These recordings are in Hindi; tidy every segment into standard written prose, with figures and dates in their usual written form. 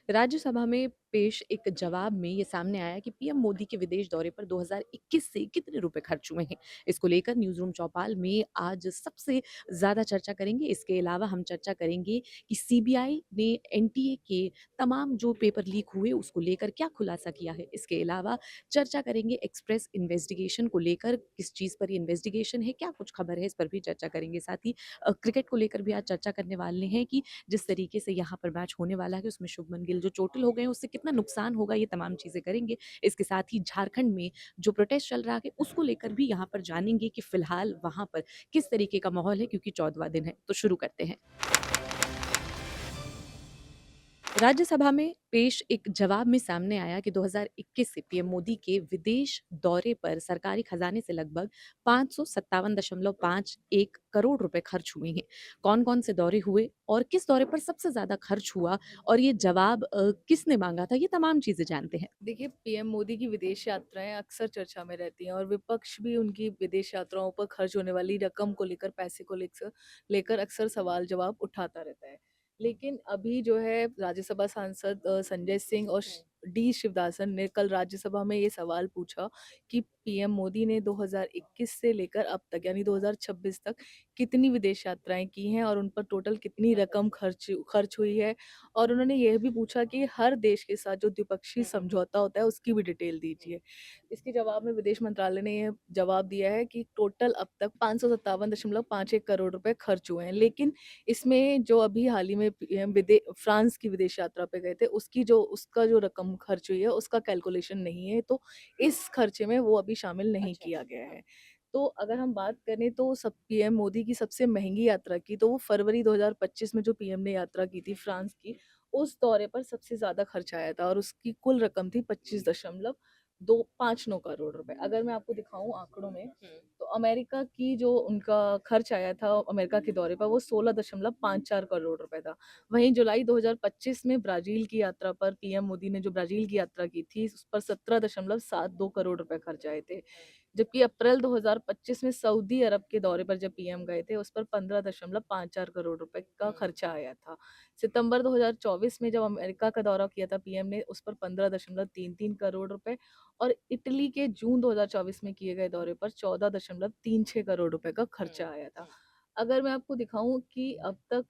राज्यसभा में पेश एक जवाब में ये सामने आया कि पीएम मोदी के विदेश दौरे पर 2021 से कितने रुपए खर्च हुए हैं। इसको लेकर न्यूज़ रूम चौपाल में आज सबसे ज़्यादा चर्चा करेंगे। इसके अलावा हम चर्चा करेंगे कि सीबीआई ने एनटीए के तमाम जो पेपर लीक हुए उसको लेकर क्या खुलासा किया है। इसके अलावा चर्चा करेंगे एक्सप्रेस इन्वेस्टिगेशन को लेकर, किस चीज़ पर ये इन्वेस्टिगेशन है, क्या कुछ खबर है, इस पर भी चर्चा करेंगे। साथ ही क्रिकेट को लेकर भी आज चर्चा करने वाले हैं कि जिस तरीके से यहाँ पर मैच होने वाला है उसमें शुभमन गिल जो चोटिल हो गए हैं उससे कितना नुकसान होगा, ये तमाम चीज़ें करेंगे। इसके साथ ही झारखंड में जो प्रोटेस्ट चल रहा है उसको लेकर भी यहाँ पर जानेंगे कि फिलहाल वहाँ पर किस तरीके का माहौल है, क्योंकि 14वां दिन है। तो शुरू करते हैं। राज्यसभा में पेश एक जवाब में सामने आया कि 2021 से पीएम मोदी के विदेश दौरे पर सरकारी खजाने से लगभग 557.51 करोड़ रुपए खर्च हुए हैं। कौन-कौन से दौरे हुए और किस दौरे पर सबसे ज़्यादा खर्च हुआ और ये जवाब किसने माँगा था, ये तमाम चीज़ें जानते हैं। देखिए, पीएम मोदी की विदेश यात्राएँ अक्सर चर्चा में रहती हैं और विपक्ष भी उनकी विदेश यात्राओं पर खर्च होने वाली रकम को लेकर, पैसे को लेकर अक्सर सवाल-जवाब उठाता रहता है। लेकिन अभी जो है राज्यसभा सांसद संजय सिंह और डी शिवदासन ने कल राज्यसभा में ये सवाल पूछा कि पीएम मोदी ने 2021 से लेकर अब तक यानी 2026 तक कितनी विदेश यात्राएँ की हैं और उन पर टोटल कितनी रकम खर्च हुई है। और उन्होंने यह भी पूछा कि हर देश के साथ जो द्विपक्षीय समझौता होता है उसकी भी डिटेल दीजिए। इसके जवाब में विदेश मंत्रालय ने यह जवाब दिया है कि टोटल अब तक 557.51 करोड़ रुपए खर्च हुए हैं। लेकिन इसमें जो अभी हाल ही में पीएम फ्रांस की विदेश यात्रा पे गए थे उसका जो रकम खर्च हुई है उसका कैलकुलेशन नहीं है, तो इस खर्चे में वो अभी शामिल नहीं किया गया है। तो अगर हम बात करें तो सब पीएम मोदी की सबसे महंगी यात्रा की तो वो फरवरी 2025 में जो पीएम ने यात्रा की थी फ्रांस की, उस दौरे पर सबसे ज़्यादा खर्च आया था और उसकी कुल रकम थी 25.259 करोड़ रुपए। अगर मैं आपको दिखाऊँ आँकड़ों में, तो अमेरिका की जो उनका खर्च आया था अमेरिका के दौरे पर वो 16.54 करोड़ रुपए था। वहीं जुलाई 2025 में ब्राज़ील की यात्रा पर पीएम मोदी ने जो ब्राज़ील की यात्रा की थी, उस पर 17.72 करोड़ रुपए खर्च आए थे। जबकि अप्रैल 2025 में सऊदी अरब के दौरे पर जब पीएम गए थे, उस पर 15.54 करोड़ रुपए का खर्चा आया था। सितंबर 2024 में जब अमेरिका का दौरा किया था पीएम ने, उस पर 15.33 करोड़ रुपए और इटली के जून 2024 में किए गए दौरे पर 14.36 करोड़ रुपए का खर्चा आया था। अगर मैं आपको दिखाऊँ कि अब तक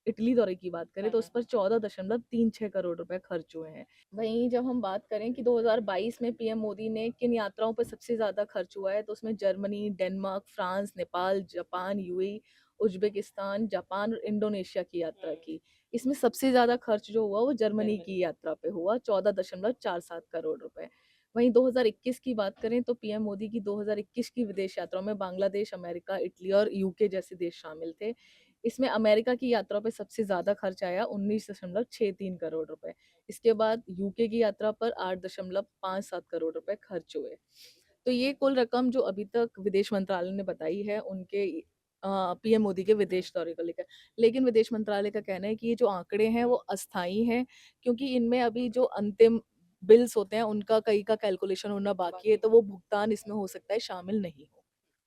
इटली दौरे की बात करें तो उस पर 14.36 करोड़ रुपए खर्च हुए हैं। वहीं जब हम बात करें कि 2022 में पीएम मोदी ने किन यात्राओं पर सबसे ज़्यादा खर्च हुआ है, तो उसमें Germany, Denmark, France, Nepal, Japan, UAE, Uzbekistan, Japan और इंडोनेशिया की यात्रा की। इसमें सबसे ज़्यादा खर्च जो हुआ वो जर्मनी की यात्रा पे हुआ 14.47 करोड़ रुपए। वहीं 2021 की बात करें तो पीएम मोदी की 2021 की विदेश यात्रा में बांग्लादेश, अमेरिका, इटली और यूके जैसे देश शामिल थे। इसमें अमेरिका की यात्रा पे सबसे ज़्यादा खर्च आया 19.63 करोड़ रुपए। इसके बाद यूके की यात्रा पर 8.57 करोड़ रुपए खर्च हुए। तो ये कुल रकम जो अभी तक विदेश मंत्रालय ने बताई है उनके पीएम मोदी के विदेश दौरे को लेकर। लेकिन विदेश मंत्रालय का कहना है कि ये जो आंकड़े हैं वो अस्थायी हैं, क्योंकि इनमें अभी जो अंतिम बिल्स होते हैं उनका कई का कैलकुलेशन होना बाकी है, तो वो भुगतान इसमें हो सकता है शामिल नहीं हो।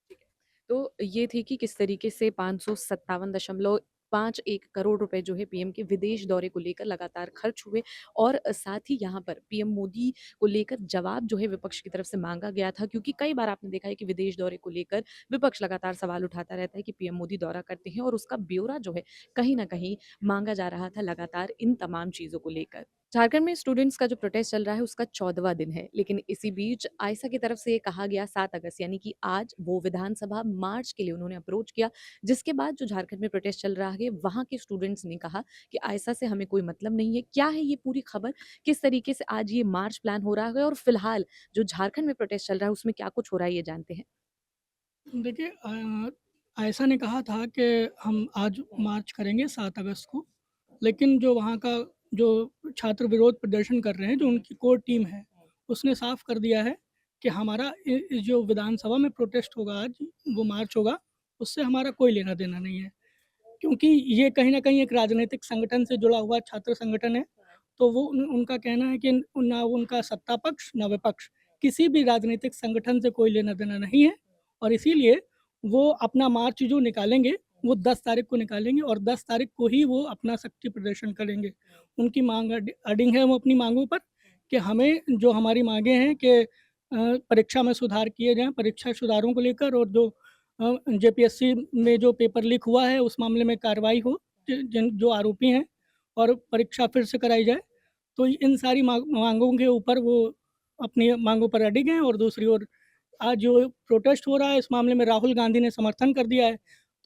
ठीक है। तो ये थी कि किस तरीके से 557.51 करोड़ रुपए जो है पीएम के विदेश दौरे को लेकर लगातार खर्च हुए और साथ ही यहाँ पर पीएम मोदी को लेकर जवाब जो है विपक्ष की तरफ से मांगा गया था, क्योंकि कई बार आपने देखा है कि विदेश दौरे को लेकर विपक्ष लगातार सवाल उठाता रहता है कि पीएम मोदी दौरा करते हैं और उसका ब्यौरा जो है कहीं ना कहीं मांगा जा रहा था लगातार इन तमाम चीज़ों को लेकर। झारखंड में स्टूडेंट्स का जो प्रोटेस्ट चल रहा है उसका 14वां दिन है, लेकिन इसी बीच आयसा की तरफ से ये कहा गया 7 अगस्त यानी कि आज वो विधानसभा मार्च के लिए उन्होंने अप्रोच किया, जिसके बाद जो झारखंड में प्रोटेस्ट चल रहा है वहाँ के स्टूडेंट्स ने कहा कि आयसा से हमें कोई मतलब नहीं है। क्या है ये पूरी खबर? किस तरीके से आज ये मार्च प्लान हो रहा है और फिलहाल जो झारखंड में प्रोटेस्ट चल रहा है उसमें क्या कुछ हो रहा है, ये जानते हैं। देखिए ऐसा ने कहा था कि हम आज मार्च करेंगे 7 अगस्त को, लेकिन जो वहाँ का जो छात्र विरोध प्रदर्शन कर रहे हैं, जो उनकी कोर टीम है, उसने साफ कर दिया है कि हमारा जो विधानसभा में प्रोटेस्ट होगा आज, वो मार्च होगा, उससे हमारा कोई लेना-देना नहीं है। क्योंकि ये कहीं न कहीं एक राजनीतिक संगठन से जुड़ा हुआ छात्र संगठन है, तो वो उनका कहना है कि ना उनका सत्ता पक्ष, ना विपक्ष, किसी भी राजनीतिक संगठन से कोई लेना-देना नहीं है और इसीलिए वो अपना मार्च जो निकालेंगे, वो 10 तारीख को निकालेंगे और 10 तारीख को ही वो अपना शक्ति प्रदर्शन करेंगे। उनकी माँग अडिग है वो अपनी माँगों पर कि हमें जो हमारी माँगें हैं कि परीक्षा में सुधार किए जाएँ, परीक्षा सुधारों को लेकर और जो जेपीएससी में जो पेपर लीक हुआ है उस मामले में कार्रवाई हो, जो आरोपी हैं और परीक्षा फिर से कराई जाए। तो इन सारी माँगों के ऊपर वो अपनी माँगों पर अडिग हैं और दूसरी ओर आज जो प्रोटेस्ट हो रहा है इस मामले में राहुल गांधी ने समर्थन कर दिया है।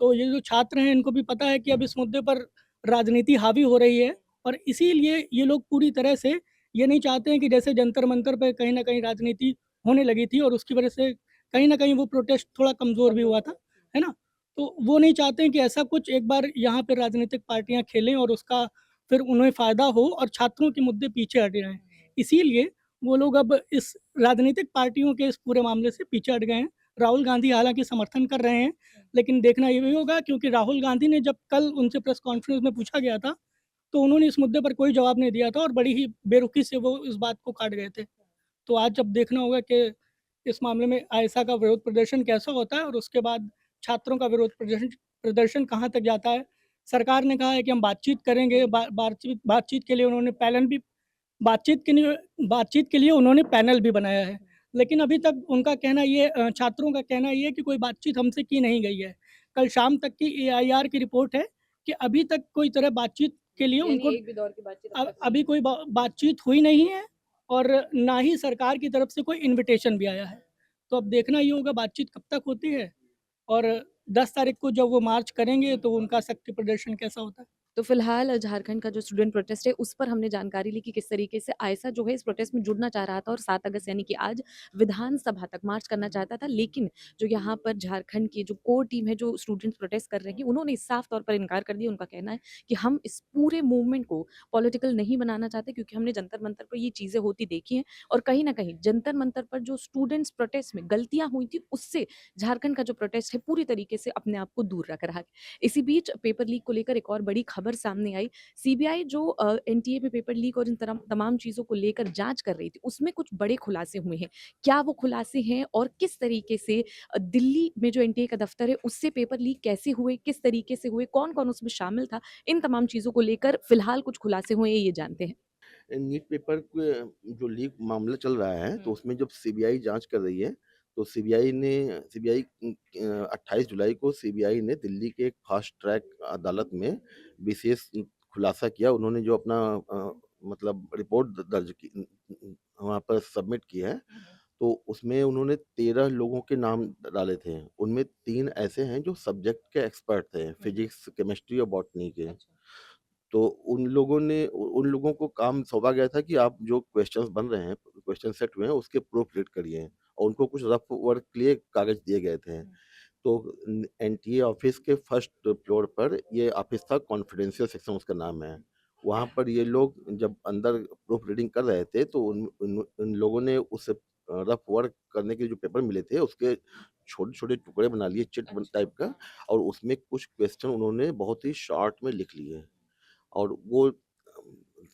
तो ये जो छात्र हैं इनको भी पता है कि अब इस मुद्दे पर राजनीति हावी हो रही है और इसीलिए ये लोग पूरी तरह से ये नहीं चाहते हैं कि जैसे जंतर-मंतर पे कहीं न कहीं राजनीति होने लगी थी और उसकी वजह से कहीं न कहीं वो प्रोटेस्ट थोड़ा कमज़ोर भी हुआ था, है ना? तो वो नहीं चाहते हैं कि ऐसा कुछ एक बार यहाँ पे राजनीतिक पार्टियाँ खेलें और उसका फिर उन्हें फ़ायदा हो और छात्रों के मुद्दे पीछे हट जाएँ। इसीलिए वो लोग अब इस राजनीतिक पार्टियों के इस पूरे मामले से पीछे हट गए हैं। राहुल गांधी हालाँकि समर्थन कर रहे हैं, लेकिन देखना ये भी होगा क्योंकि राहुल गांधी ने जब कल उनसे प्रेस कॉन्फ्रेंस में पूछा गया था, तो उन्होंने इस मुद्दे पर कोई जवाब नहीं दिया था और बड़ी ही बेरुखी से वो इस बात को काट गए थे। तो आज अब देखना होगा कि इस मामले में आयशा का विरोध प्रदर्शन कैसा होता है और उसके बाद छात्रों का विरोध प्रदर्शन प्रदर्शन कहाँ तक जाता है। सरकार ने कहा है कि हम बातचीत करेंगे, बातचीत बातचीत के लिए उन्होंने बातचीत के लिए उन्होंने पैनल भी बनाया है। लेकिन अभी तक उनका कहना ये छात्रों का कहना ये है कि कोई बातचीत हमसे की नहीं गई है। कल शाम तक की एआईआर की रिपोर्ट है कि अभी तक कोई तरह बातचीत के लिए यानी उनको एक भी दौर की बातचीत अब तक नहीं अभी हुई। कोई बातचीत हुई नहीं है और ना ही सरकार की तरफ से कोई इन्विटेशन भी आया है। तो अब देखना ये होगा बातचीत कब तक होती है और 10 तारीख को जब वो मार्च करेंगे तो उनका शक्ति प्रदर्शन कैसा होता है। तो फिलहाल झारखंड का जो स्टूडेंट प्रोटेस्ट है उस पर हमने जानकारी ली कि किस तरीके से आयशा जो है इस प्रोटेस्ट में जुड़ना चाह रहा था और 7 अगस्त यानी कि आज विधानसभा तक मार्च करना चाहता था। लेकिन जो यहाँ पर झारखंड की जो कोर टीम है जो स्टूडेंट्स प्रोटेस्ट कर रहे हैं उन्होंने साफ तौर पर इनकार कर दिया। उनका कहना है कि हम इस पूरे मूवमेंट को पॉलिटिकल नहीं बनाना चाहते क्योंकि हमने जंतर मंतर पर ये चीज़ें होती देखी हैं और कहीं न कहीं जंतर मंतर पर जो स्टूडेंट्स प्रोटेस्ट में गलतियाँ हुई थी उससे झारखंड का जो प्रोटेस्ट है पूरी तरीके से अपने आप को दूर रख रहा है। इसी बीच पेपर लीक को लेकर एक और बड़ी खबर सामने आई। सीबीआई जो एनटीए में पेपर लीक और इन तमाम चीज़ों को लेकर जाँच कर रही थी, उसमें कुछ बड़े खुलासे हुए हैं। क्या वो खुलासे हैं और किस तरीके से दिल्ली में जो एनटीए का दफ्तर है, उससे पेपर लीक कैसे हुए, किस तरीके से हुए, कौन-कौन उसमें शामिल था? इन तमाम चीज़ों को लेकर फिलहाल कुछ खुलासे हुए हैं, ये जानते हैं। नीट पेपर के जो लीक मामला चल रहा है, तो उसमें जब सीबीआई जाँच कर रही है, तो सीबीआई 28 जुलाई को सीबीआई ने दिल्ली के एक फास्ट ट्रैक अदालत में विशेष खुलासा किया। उन्होंने जो अपना मतलब रिपोर्ट दर्ज की वहाँ पर सबमिट की है, तो उसमें उन्होंने 13 लोगों के नाम डाले थे। उनमें 3 ऐसे हैं जो सब्जेक्ट के एक्सपर्ट थे, फिज़िक्स, केमिस्ट्री और बॉटनी के। तो उन लोगों को काम सौंपा गया था कि आप जो क्वेश्चंस बन रहे हैं, क्वेश्चन सेट हुए हैं, उसके प्रूफ रीड करिए और उनको कुछ रफ वर्क के लिए कागज़ दिए गए थे। तो एनटीए ऑफिस के फर्स्ट फ्लोर पर ये ऑफिस था, कॉन्फिडेंशियल सेक्शन उसका नाम है। वहाँ पर ये लोग जब अंदर प्रूफ रीडिंग कर रहे थे तो उन लोगों ने उस रफ वर्क करने के जो पेपर मिले थे उसके छोटे-छोटे टुकड़े बना लिए, चिट बन टाइप का, और उसमें कुछ क्वेश्चन उन्होंने बहुत ही शॉर्ट में लिख लिए। और वो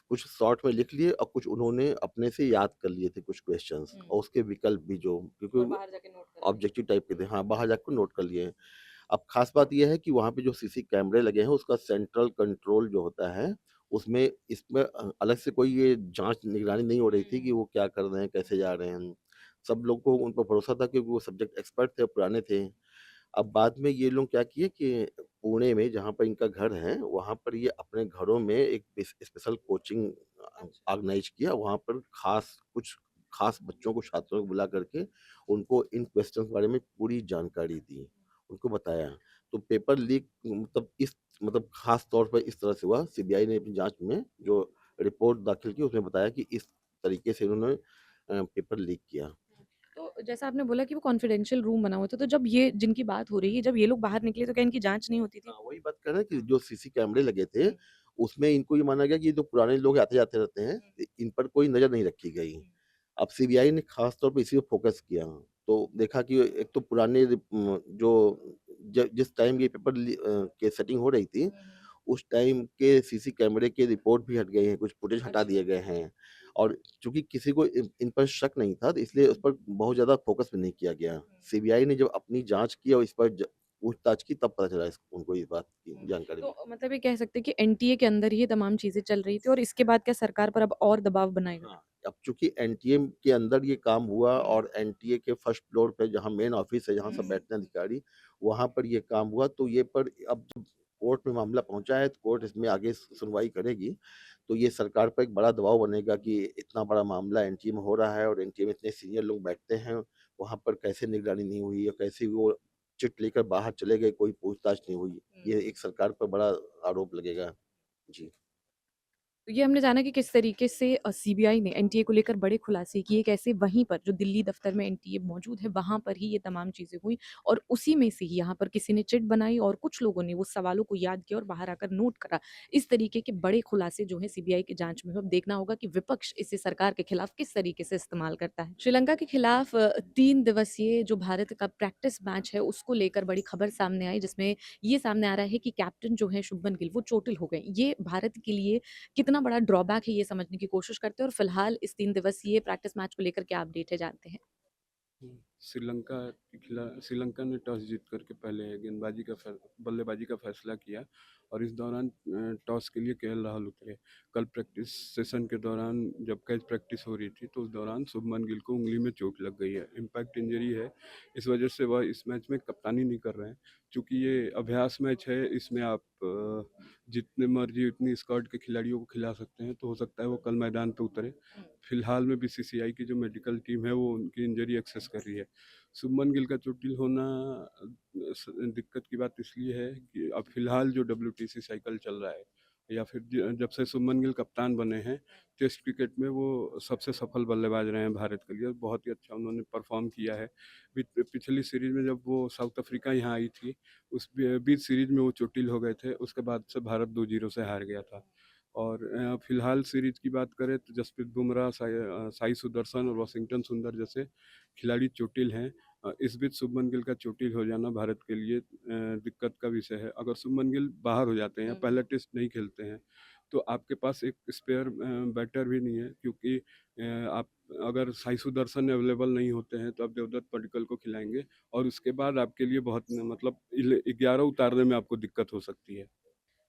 कुछ शॉर्ट में लिख लिए और कुछ उन्होंने अपने से याद कर लिए थे कुछ क्वेश्चंस, और उसके विकल्प भी जो क्योंकि और वो बाहर जाके नोट कर लिए। ऑब्जेक्टिव टाइप के थे। हाँ, बाहर जाकर नोट कर लिए। अब ख़ास बात ये है कि वहाँ पे जो सीसी कैमरे लगे हैं उसका सेंट्रल कंट्रोल जो होता है, उसमें इसमें अलग से कोई ये जाँच निगरानी नहीं हो रही थी कि वो क्या कर रहे हैं, कैसे जा रहे हैं। सब लोग को उन पर भरोसा था क्योंकि वो सब्जेक्ट एक्सपर्ट थे, पुराने थे। अब बाद में ये लोग क्या किए कि पुणे में जहाँ पर इनका घर है, वहाँ पर ये अपने घरों में एक स्पेशल कोचिंग ऑर्गेनाइज़ किया। वहाँ पर कुछ ख़ास बच्चों को, छात्रों को बुला करके उनको इन क्वेश्चन के बारे में पूरी जानकारी दी, उनको बताया। तो पेपर लीक मतलब ख़ास तौर पर इस तरह से हुआ। सीबीआई ने अपनी जाँच में जो रिपोर्ट दाखिल की उसमें बताया कि इस तरीके से इन्होंने पेपर लीक किया। तो जैसा आपने बोला कि वो कॉन्फिडेंशियल रूम बना हुआ था, तो जब ये जिनकी बात हो रही है, जब ये लोग बाहर निकले तो क्या इनकी जाँच नहीं होती थी? हाँ, वही बात कर रहे हैं कि जो सीसी कैमरे लगे थे, उसमें इनको ये माना गया कि ये जो पुराने लोग आते-जाते रहते हैं, इन पर कोई नज़र नहीं रखी गई। अब सीबीआई ने ख़ास तौर पे इसी पे फ़ोकस किया, तो देखा कि एक तो पुराने जो जिस टाइम ये पेपर के सेटिंग हो रही थी, उस टाइम के सीसी कैमरे के रिपोर्ट भी हट गए हैं, कुछ फुटेज हटा दिए गए हैं, और चूँकि किसी को इन पर शक नहीं था, तो इसलिए उस पर बहुत ज़्यादा फ़ोकस भी नहीं किया गया। सीबीआई ने जब अपनी जाँच की और इस पर पूछताछ की तब पता चला उनको इस बात की हुँ, जानकारी मिली। तो मतलब ये कह सकते हैं कि एनटीए के अंदर ही ये तमाम चीज़ें चल रही थी और इसके बाद क्या सरकार पर अब और दबाव बनाएगा? हाँ, अब चूँकि एनटीए के अंदर ये काम हुआ हुँ, और एनटीए के फर्स्ट फ्लोर पे जहाँ मेन ऑफिस है, जहाँ सब हुँ, बैठते हैं अधिकारी, वहाँ पर ये काम हुआ, तो ये पर अब जब कोर्ट में मामला पहुँचा है, तो कोर्ट इसमें आगे सुनवाई करेगी। तो ये सरकार पर एक बड़ा दबाव बनेगा कि इतना बड़ा मामला एनटीए में हो रहा है और एनटीए में इतने सीनियर लोग बैठते हैं, वहाँ पर कैसे निगरानी नहीं हुई या कैसे वो चिट लेकर बाहर चले गए, कोई पूछताछ नहीं हुई। हुँ। ये एक सरकार पर बड़ा आरोप लगेगा। जी। तो ये हमने जाना कि किस तरीके से सीबीआई ने एनटीए को लेकर बड़े खुलासे किए, कैसे वहीं पर जो दिल्ली दफ्तर में एनटीए मौजूद है, वहाँ पर ही ये तमाम चीज़ें हुई और उसी में से ही यहाँ पर किसी ने चिट बनाई और कुछ लोगों ने वो सवालों को याद किया और बाहर आकर नोट करा। इस तरीके के बड़े खुलासे जो हैं सीबीआई की जाँच में, अब देखना होगा कि विपक्ष इसे सरकार के खिलाफ किस तरीके से इस्तेमाल करता है। श्रीलंका के खिलाफ 3 दिवसीय जो भारत का प्रैक्टिस मैच है, उसको लेकर बड़ी खबर सामने आई, जिसमें ये सामने आ रहा है कि कैप्टन जो है शुभमन गिल, वो चोटिल हो गए। ये भारत के लिए कितना बड़ा ड्रॉबैक है ये समझने की कोशिश करते हैं और फिलहाल इस 3 दिवसीय प्रैक्टिस मैच को लेकर क्या अपडेट है जानते हैं। श्रीलंका ने टॉस जीत करके पहले बल्लेबाजी का फैसला किया और इस दौरान टॉस के लिए केएल राहुल उतरे। कल प्रैक्टिस सेशन के दौरान जब कैच प्रैक्टिस हो रही थी तो उस दौरान शुभमन गिल को उंगली में चोट लग गई है, इम्पैक्ट इंजरी है। इस वजह से वह इस मैच में कप्तानी नहीं कर रहे हैं। चूँकि ये अभ्यास मैच है, इसमें आप जितने मर्जी उतनी स्क्वाड के खिलाड़ियों को खिला सकते हैं, तो हो सकता है वो कल मैदान पे उतरे। फिलहाल में बीसीसीआई की जो मेडिकल टीम है वो उनकी इंजरी एक्सेस कर रही है। शुभमन गिल का चोटिल होना दिक्कत की बात इसलिए है कि अब फिलहाल जो डब्ल्यूटीसी साइकिल चल रहा है या फिर जब से शुभमन गिल कप्तान बने हैं, टेस्ट क्रिकेट में वो सबसे सफल बल्लेबाज रहे हैं भारत के लिए। बहुत ही अच्छा उन्होंने परफॉर्म किया है। पिछली सीरीज में जब वो साउथ अफ्रीका यहाँ आई थी, उस बीच सीरीज में वो चोटिल हो गए थे, उसके बाद से भारत 2-0 से हार गया था। और फिलहाल सीरीज की बात करें तो जसप्रीत बुमराह, साई सुदर्शन और वाशिंगटन सुंदर जैसे खिलाड़ी चोटिल हैं। इस बीच शुभमन गिल का चोटिल हो जाना भारत के लिए दिक्कत का विषय है। अगर शुभमन गिल बाहर हो जाते हैं या पहला टेस्ट नहीं खेलते हैं, तो आपके पास एक स्पेयर बैटर भी नहीं है, क्योंकि आप अगर साई सुदर्शन अवेलेबल नहीं होते हैं तो आप देवदत्त पडिक्कल को खिलाएंगे और उसके बाद आपके लिए बहुत मतलब 11 उतारने में आपको दिक्कत हो सकती है।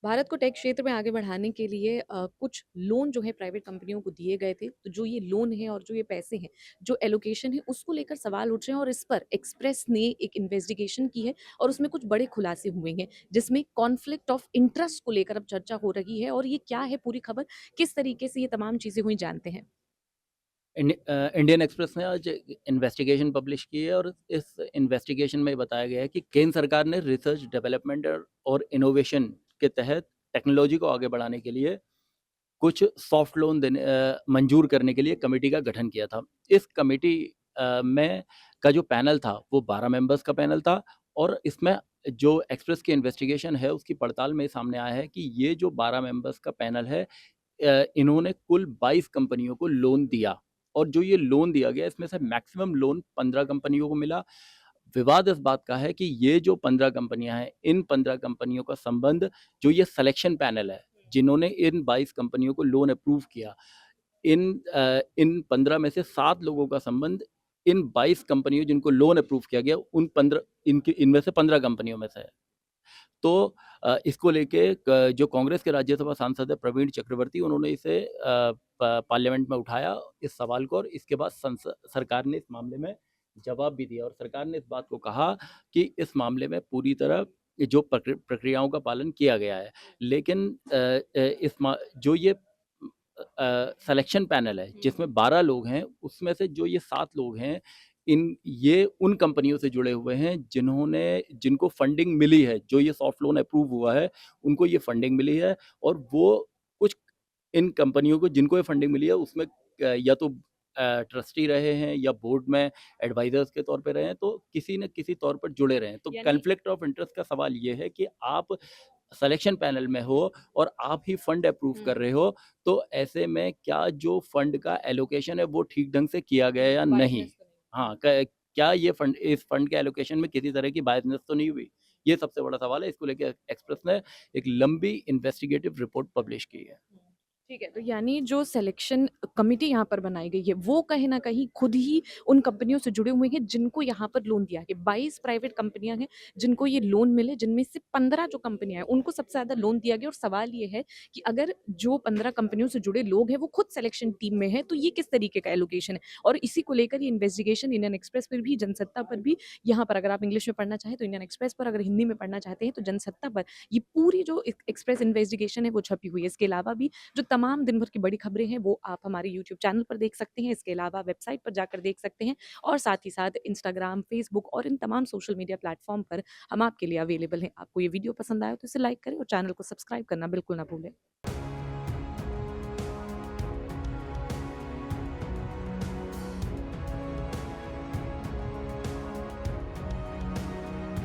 भारत को टेक क्षेत्र में आगे बढ़ाने के लिए कुछ लोन जो है प्राइवेट कंपनियों को दिए गए थे। तो जो ये लोन है और जो ये पैसे हैं, जो एलोकेशन है उसको लेकर सवाल उठ रहे हैं और इस पर एक्सप्रेस ने एक इन्वेस्टिगेशन की है और उसमें कुछ बड़े खुलासे हुए हैं, जिसमें कॉन्फ्लिक्ट ऑफ इंटरेस्ट को लेकर अब चर्चा हो रही है और ये क्या है पूरी खबर, किस तरीके से ये तमाम चीज़ें हुई जानते हैं। इंडियन एक्सप्रेस ने आज इन्वेस्टिगेशन पब्लिश की है और इस इन्वेस्टिगेशन में बताया गया है कि केंद्र सरकार ने रिसर्च डेवलपमेंट और इनोवेशन के तहत टेक्नोलॉजी को आगे बढ़ाने के लिए कुछ सॉफ्ट लोन मंजूर करने के लिए कमेटी का गठन किया था। इस कमेटी में का जो पैनल था वो 12 मेंबर्स का पैनल था और इसमें जो एक्सप्रेस की इन्वेस्टिगेशन है उसकी पड़ताल में सामने आया है कि ये जो 12 मेंबर्स का पैनल है, इन्होंने कुल 22 कंपनियों को लोन दिया और जो ये लोन दिया गया इसमें से मैक्सिमम लोन 15 कंपनियों को मिला। विवाद इस बात का है कि ये जो 15 कंपनियां हैं, इन 15 कंपनियों का संबंध जो ये सिलेक्शन पैनल है, जिन्होंने इन 22 कंपनियों को लोन अप्रूव किया, इन 15 में से 7 लोगों का संबंध इन 22 कंपनियों जिनको लोन अप्रूव किया गया उन 15 इनमें से 15 कंपनियों में से है। तो इसको लेके जो कांग्रेस के राज्यसभा सांसद है प्रवीण चक्रवर्ती, उन्होंने इसे पार्लियामेंट में उठाया इस सवाल को और इसके बाद सरकार ने इस मामले में जवाब भी दिया और सरकार ने इस बात को कहा कि इस मामले में पूरी तरह जो प्रक्रियाओं का पालन किया गया है, लेकिन जो ये सिलेक्शन पैनल है जिसमें 12 लोग हैं, उसमें से जो ये 7 लोग हैं, ये उन कंपनियों से जुड़े हुए हैं जिनको फंडिंग मिली है, जो ये सॉफ्ट लोन अप्रूव हुआ है उनको ये फंडिंग मिली है और वो कुछ इन कंपनियों को जिनको ये फंडिंग मिली है उसमें या तो ट्रस्टी रहे हैं या बोर्ड में एडवाइजर्स के तौर पे रहे हैं, तो किसी न किसी तौर पर जुड़े रहे हैं। तो यानी कॉन्फ्लिक्ट ऑफ इंटरेस्ट का सवाल ये है कि आप सिलेक्शन पैनल में हो और आप ही फंड अप्रूव कर रहे हो, तो ऐसे में क्या जो फंड का एलोकेशन है वो ठीक ढंग से किया गया या नहीं? हाँ, क्या ये फंड इस फंड के एलोकेशन में किसी तरह की बायसनेस तो नहीं हुई? ये सबसे बड़ा सवाल है। इसको लेके एक्सप्रेस ने एक लंबी इन्वेस्टिगेटिव रिपोर्ट पब्लिश की है। ठीक है, तो यानी जो सिलेक्शन कमिटी यहाँ पर बनाई गई है, वो कहीं न कहीं खुद ही उन कंपनियों से जुड़े हुए हैं जिनको यहाँ पर लोन दिया है। 22 प्राइवेट कंपनियाँ हैं जिनको ये लोन मिले, जिनमें से 15 जो कंपनियाँ हैं, उनको सबसे ज़्यादा लोन दिया गया और सवाल ये है कि अगर जो 15 कंपनियों से जुड़े लोग हैं, वो खुद सिलेक्शन टीम में हैं, तो ये किस तरीके का एलोकेशन है? और इसी को लेकर ये इन्वेस्टिगेशन इंडियन एक्सप्रेस पर भी, जनसत्ता पर भी, यहाँ पर अगर आप इंग्लिश में पढ़ना चाहें तो इंडियन एक्सप्रेस पर, अगर हिंदी में पढ़ना चाहते हैं तो जनसत्ता पर, ये पूरी जो एक्सप्रेस इन्वेस्टिगेशन है वो छपी हुई है। इसके अलावा भी जो तमाम दिन भर की बड़ी खबरें हैं वो आप हमारे यूट्यूब चैनल पर देख सकते हैं। इसके अलावा वेबसाइट पर जाकर देख सकते हैं और साथ ही साथ इंस्टाग्राम, फेसबुक और इन तमाम सोशल मीडिया प्लेटफॉर्म पर हम आपके लिए अवेलेबल हैं। आपको ये वीडियो पसंद आया तो इसे लाइक करें और चैनल को सब्सक्राइब करना बिल्कुल ना भूलें।